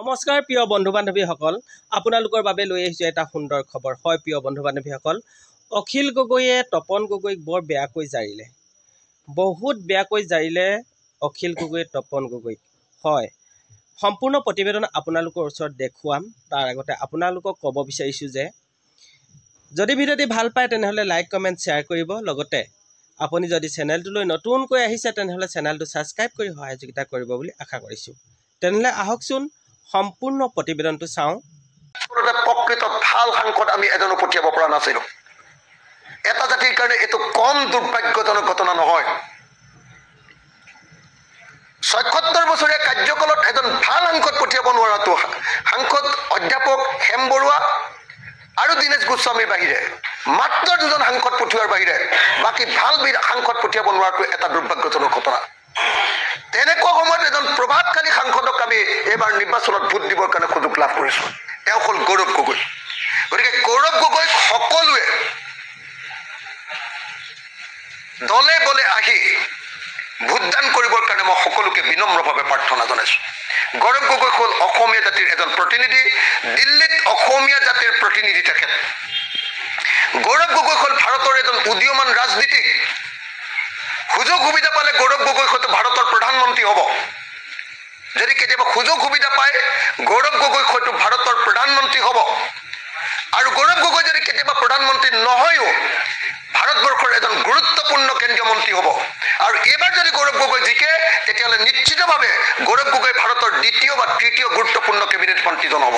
নমস্কাৰ প্ৰিয় বন্ধু বান্ধৱীসকল, আপোনালোকৰ বাবে লৈ আহিছোঁ এটা সুন্দৰ খবৰ। হয় প্ৰিয় বন্ধু বান্ধৱীসকল, অখিল গগৈয়ে তপন গগৈক বৰ বেয়াকৈ জাৰিলে, বহুত বেয়াকৈ জাৰিলে অখিল গগৈয়ে তপন গগৈক। হয়, সম্পূৰ্ণ প্ৰতিবেদন আপোনালোকৰ ওচৰত দেখুৱাম। তাৰ আগতে আপোনালোকক ক'ব বিচাৰিছোঁ যে যদি ভিডিঅ'টি ভাল পায় তেনেহ'লে লাইক কমেণ্ট শ্বেয়াৰ কৰিব। লগতে আপুনি যদি চেনেলটোলৈ নতুনকৈ আহিছে তেনেহ'লে চেনেলটো ছাবস্ক্ৰাইব কৰি সহযোগিতা কৰিব বুলি আশা কৰিছোঁ। তেনেহ'লে আহকচোন সম্পূৰ্ণ প্ৰতিবেদনটো চাওঁ। প্ৰকৃত ভাল সাংসদ আমি এজনো পঠিয়াব পৰা নাছিলোঁ। এটা জাতিৰ কাৰণে এইটো কম দুৰ্ভাগ্যজনক ঘটনা নহয়। ৭৬ বছৰীয়া কাৰ্যকালত এজন ভাল সাংসদ পঠিয়াব নোৱাৰাটো সাংসদ অধ্যাপক হেম বৰুৱা আৰু দীনেশ গোস্বামীৰ বাহিৰে, মাত্ৰ দুজন সাংসদ পঠিওৱাৰ বাহিৰে বাকী ভাল সাংসদ পঠিয়াব নোৱাৰাটো এটা দুৰ্ভাগ্যজনক ঘটনা। তেনেকুৱা সময়ত এজন প্ৰভাৱশালী সাংসদক আমি এইবাৰ নিৰ্বাচনত ভোট দিবৰ কাৰণে সুযোগ লাভ কৰিছোঁ। তেওঁ হ'ল গৌৰৱ গগৈ। গতিকে গৌৰৱ গগৈক সকলোৱে দলে বলে আহি ভোটদান কৰিবৰ কাৰণে মই সকলোকে বিনম্ৰভাৱে প্ৰাৰ্থনা জনাইছোঁ। গৌৰৱ গগৈ হ'ল অসমীয়া জাতিৰ এজন প্ৰতিনিধি, দিল্লীত অসমীয়া জাতিৰ প্ৰতিনিধি তেখেত। গৌৰৱ গগৈ হ'ল ভাৰতৰ এজন উদীয়মান ৰাজনীতিক। সুযোগ সুবিধা পালে গৌৰৱ গগৈ হয়তো ভাৰতৰ প্ৰধানমন্ত্ৰী হ'ব। যদি কেতিয়াবা সুযোগ সুবিধা পায় গৌৰৱ গগৈ হয়তো ভাৰতৰ প্ৰধানমন্ত্ৰী হ'ব। আৰু গৌৰৱ গগৈ যদি কেতিয়াবা প্ৰধানমন্ত্ৰী নহয়ও ভাৰতবৰ্ষৰ এজন গুৰুত্বপূৰ্ণ কেন্দ্ৰীয় মন্ত্ৰী হ'ব। আৰু এইবাৰ যদি গৌৰৱ গগৈ জিকে তেতিয়াহ'লে নিশ্চিতভাৱে গৌৰৱ গগৈ ভাৰতৰ দ্বিতীয় বা তৃতীয় গুৰুত্বপূৰ্ণ কেবিনেট মন্ত্ৰীজন হ'ব।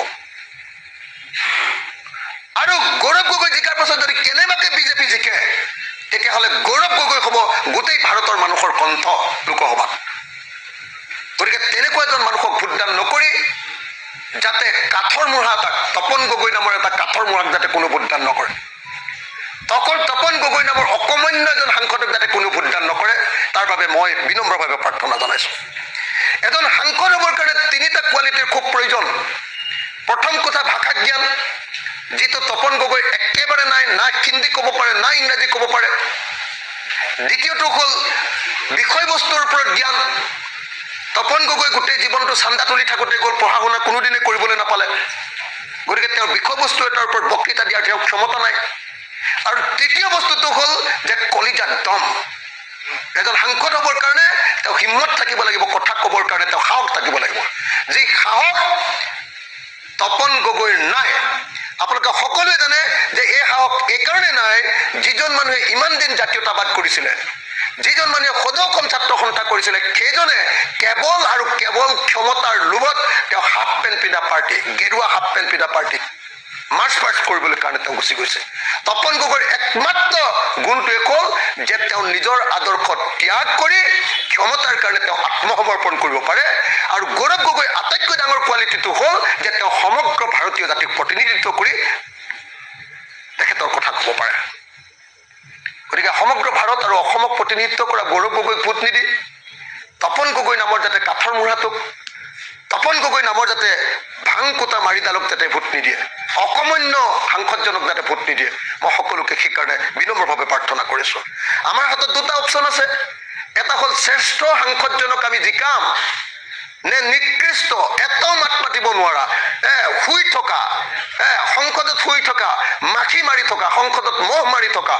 আৰু গৌৰৱ গগৈ জিকাৰ পাছত যদি কেনেবাকে বিজেপি জিকে তেতিয়াহ'লে গৌৰৱ গগৈ হ'ব গোটেই ভাৰতৰ মানুহৰ কণ্ঠ লোকসভাত। গতিকে তেনেকুৱা এজন মানুহক ভোটদান নকৰি যাতে কাঠৰ মূঢ়া এটাক, তপন গগৈ নামৰ এটা কাঠৰ মূঢ়াক যাতে কোনো ভোটদান নকৰে, তপন গগৈ নামৰ অকমান্য এজন সাংসদক যাতে কোনো ভোটদান নকৰে, তাৰ বাবে মই বিনম্ৰভাৱে প্ৰাৰ্থনা জনাইছোঁ। এজন সাংসদ হ'বৰ কাৰণে তিনিটা কোৱালিটিৰ খুব প্ৰয়োজন। প্ৰথম কথা ভাষা জ্ঞান, যিটো তপন গগৈ একেবাৰে নাই, না হিন্দী ক'ব পাৰে না ইংৰাজী ক'ব পাৰে। দ্বিতীয়টো হ'ল বিষয়বস্তুৰ ওপৰত জ্ঞান। তপন গগৈ গোটেই জীৱনটো চান্দা তুলি থাকোঁতে গ'ল, পঢ়া শুনা কোনোদিনে কৰিবলৈ নাপালে। গতিকে তেওঁৰ বিষয়বস্তু এটাৰ ওপৰত বক্তৃতা দিয়াৰ তেওঁৰ ক্ষমতা নাই। আৰু তৃতীয় বস্তুটো হ'ল যে কলিজাত দম। এজন সাংসদ হ'বৰ কাৰণে তেওঁ হিম্মত থাকিব লাগিব, কথা ক'বৰ কাৰণে তেওঁ সাহস থাকিব লাগিব। যি সাহস তপন গগৈৰ নাই। আপোনালোকে সকলোৱে জানে যে এই সাহস এইকাৰণে নাই, যিজন মানুহে ইমান দিন জাতীয়তাবাদ কৰিছিলে, যিজন মানুহে সদৌ অসম ছাত্ৰ সন্থা কৰিছিলে, সেইজনে কেৱল আৰু কেৱল ক্ষমতাৰ লোভত তেওঁ হাফ পেণ্ট পিন্ধা পাৰ্টি, গেৰুৱা হাফ পেণ্ট পিন্ধা পাৰ্টি মাৰ্চ পাষ্ট কৰিবলৈ কাৰণে তেওঁ গুচি গৈছে। তপন গগৈৰ একমাত্ৰ গুণটোৱে হ'ল যে তেওঁ নিজৰ আদৰ্শ ত্যাগ কৰি ক্ষমতাৰ কাৰণে তেওঁ আত্মসমৰ্পণ কৰিব পাৰে। আৰু গৌৰৱ গগৈৰ আটাইতকৈ ডাঙৰ কোৱালিটিটো হ'ল যে তেওঁ সমগ্ৰ ভাৰতীয় জাতিক প্ৰতিনিধিত্ব কৰি তেখেতৰ কথা ক'ব পাৰে। গতিকে সমগ্ৰ ভাৰত আৰু অসমক প্ৰতিনিধিত্ব কৰা গৌৰৱ গগৈক ভোট নিদি তপন গগৈ নামৰ যাতে কাঠৰ মূঢ়াটোক, তপন গগৈ নামৰ যাতে ভাং কোটা মাৰিডালক যাতে ভোট নিদিয়ে, অকমান্য সাংসদজনক যাতে ভোট নিদিয়ে, মই সকলোকে সেইকাৰণে বিনম্ৰভাৱে প্ৰাৰ্থনা কৰিছোঁ। আমাৰ হাতত দুটা অপশ্যন আছে। এটা হ'ল শ্ৰেষ্ঠ সাংসদজনক আমি জিকাম, নে নিকৃষ্ট এটাও মাত মাতিব নোৱাৰা, শুই থকা, সংসদত শুই থকা, মাখি মাৰি থকা, সংসদত মহ মাৰি থকা,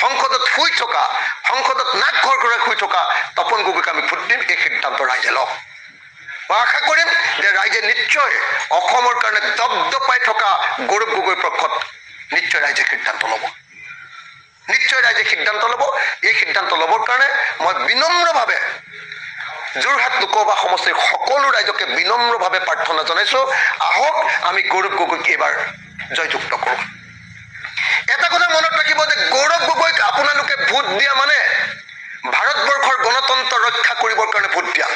সংসদত শুই থকা, সংসদত নাক ঘৰ ঘৰাই শুই থকা তপন গগৈক আমি ভোট দিম। এই সিদ্ধান্ত ৰাইজে লওক। মই আশা কৰিম যে ৰাইজে নিশ্চয় অসমৰ কাৰণে দপদপাই থকা গৌৰৱ গগৈৰ পক্ষত নিশ্চয় ৰাইজে সিদ্ধান্ত ল'ব, নিশ্চয় ৰাইজে সিদ্ধান্ত ল'ব। এই সিদ্ধান্ত ল'বৰ কাৰণে মই বিনম্ৰভাৱে যোৰহাট লোকসভা সমষ্টিৰ সকলো ৰাইজকে বিনম্ৰভাৱে প্ৰাৰ্থনা জনাইছোঁ, আহক আমি গৌৰৱ গগৈক এইবাৰ জয়যুক্ত কৰোঁ। এটা কথা মনত ৰাখিব যে গৌৰৱ গগৈক আপোনালোকে ভোট দিয়া মানে ভাৰতবৰ্ষৰ গণতন্ত্ৰ ৰক্ষা কৰিবৰ কাৰণে ভোট দিয়া।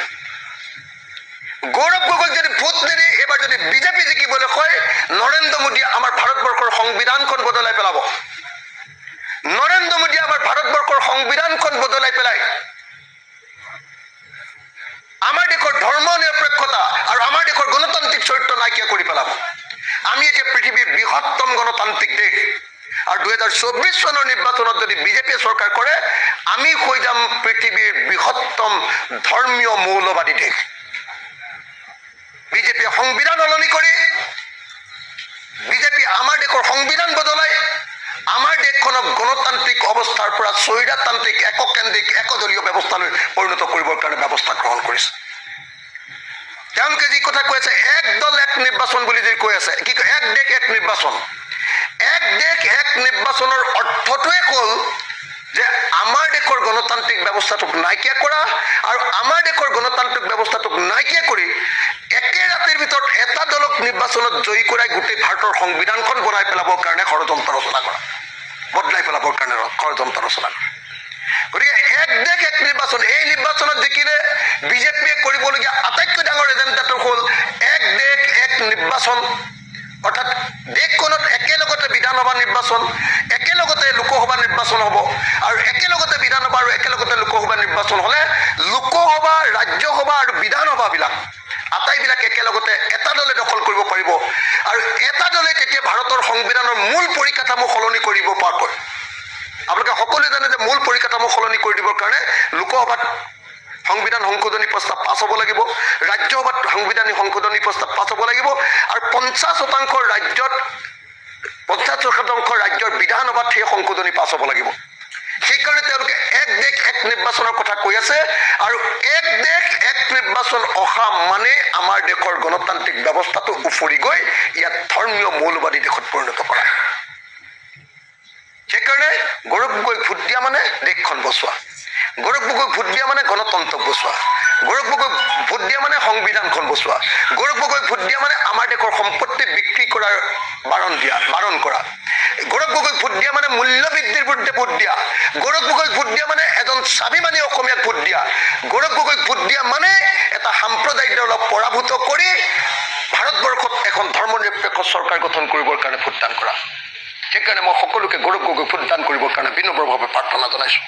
গৌৰৱ গগৈক যদি ভোট নিদি এইবাৰ যদি বিজেপি জিকিবলৈ হয়, নৰেন্দ্ৰ মোদীয়ে আমাৰ ভাৰতবৰ্ষৰ সংবিধানখন বদলাই পেলাব। নৰেন্দ্ৰ মোদীয়ে আমাৰ ভাৰতবৰ্ষৰ সংবিধানখন বদলাই পেলাই আমাৰ দেশৰ ধৰ্ম নিৰপেক্ষতা আৰু আমাৰ দেশৰ গণতান্ত্ৰিক চৰিত্ৰ নাইকিয়া কৰি পেলাব। আমি এতিয়া পৃথিৱীৰ বৃহত্তম গণতান্ত্ৰিক দেশ, আৰু 2024 চনৰ নিৰ্বাচনত যদি বিজেপিয়ে চৰকাৰ কৰে আমি হৈ যাম পৃথিৱীৰ বৃহত্তম ধৰ্মীয় মৌলবাদী দেশ। বিজেপিয়ে সংবিধান সংবিধান বদলাই আমাৰ দেশখনক গণতান্ত্ৰিক অৱস্থাৰ পৰা স্বৈৰতান্ত্ৰিক এককেন্দ্ৰিক একদলীয় ব্যৱস্থালৈ পৰিণত কৰিবৰ কাৰণে ব্যৱস্থা গ্ৰহণ কৰিছে তেওঁলোকে যি কথা কৈ আছে এক দল এক নিৰ্বাচন বুলি যি কৈ আছে কি এক দেশ এক নিৰ্বাচন এক দেশ এক নিৰ্বাচনৰ অৰ্থটোৱে হ'ল যে আমাৰ দেশৰ গণতান্ত্ৰিক ব্যৱস্থাটোক নাইকিয়া কৰা আৰু আমাৰ দেশৰ গণতান্ত্ৰিক ব্যৱস্থাটোক নাইকিয়া কৰি একে ৰাতিৰ ভিতৰত এটা দলক নিৰ্বাচনত জয়ী কৰাই গোটেই ভাৰতৰ সংবিধানখন বনাই পেলাবৰ কাৰণে ষড়যন্ত্ৰ ৰচনা কৰা বদলাই পেলাবৰ কাৰণে ষড়যন্ত্ৰ ৰচনা কৰা গতিকে এক দেশ এক নিৰ্বাচন এই নিৰ্বাচনত জিকিলে বিজেপিয়ে কৰিবলগীয়া আটাইতকৈ ডাঙৰ এজেণ্ডাটো হ'ল এক দেশ এক নিৰ্বাচন অৰ্থাৎ দেশখনত একেলগতে বিধানসভা নিৰ্বাচন একেলগতে লোকসভা নিৰ্বাচন হ'ব আৰু একেলগতে বিধানসভা আৰু একেলগতে লোকসভা নিৰ্বাচন হ'লে লোকসভা ৰাজ্যসভা আৰু বিধানসভাবিলাক আটাইবিলাক একেলগতে এটা দলে দখল কৰিব পাৰিব আৰু এটা দলে তেতিয়া ভাৰতৰ সংবিধানৰ মূল পৰিকাঠামো সলনি কৰিব পাৰিব আপোনালোকে সকলোৱে জানে যে মূল পৰিকাঠামো সলনি কৰি দিবৰ কাৰণে লোকসভাত সংবিধান সংশোধনী প্ৰস্তাৱ পাছ হ'ব লাগিব ৰাজ্যসভাত সাংবিধানিক সংশোধনী প্ৰস্তাৱ পাছ হ'ব লাগিব আৰু 50% ৰাজ্যত 50% ৰাজ্যৰ বিধানসভাত সেই সংশোধনী পাছ হ'ব লাগিব সেইকাৰণে তেওঁলোকে এক দেশ এক নিৰ্বাচনৰ কথা কৈ আছে আৰু এক দেশ এক নিৰ্বাচন অহা মানে আমাৰ দেশৰ গণতান্ত্ৰিক ব্যৱস্থাটো উফৰি গৈ ইয়াত ধৰ্মীয় মৌলবাদী দেশত পৰিণত কৰা সেইকাৰণে গৌৰৱ গগৈ ভোট দিয়া মানে দেশখন বচোৱা গৌৰৱ গগৈ ভোট দিয়া মানে গণতন্ত্ৰক বচোৱা গৌৰৱ গগৈ ভোট দিয়া মানে সংবিধানখন বচোৱা গৌৰৱ গগৈ ভোট দিয়া মানে আমাৰ দেশৰ সম্পত্তি বিক্ৰী কৰাৰ বাৰণ কৰা গৌৰৱ গগৈ ভোট দিয়া মানে মূল্য বৃদ্ধিৰ বিৰুদ্ধে ভোট দিয়া গৌৰৱ গগৈ ভোট দিয়া মানে এজন স্বাভিমানী অসমীয়াক ভোট দিয়া গৌৰৱ গগৈ ভোট দিয়া মানে এটা সাম্প্ৰদায়িক দলক পৰাভূত কৰি ভাৰতবৰ্ষত এখন ধৰ্মনিৰপেক্ষ চৰকাৰ গঠন কৰিবৰ কাৰণে ভোটদান কৰা সেইকাৰণে মই সকলোকে গৌৰৱ গগৈ ভোটদান কৰিবৰ কাৰণে বিনম্ৰভাৱে প্ৰাৰ্থনা জনাইছোঁ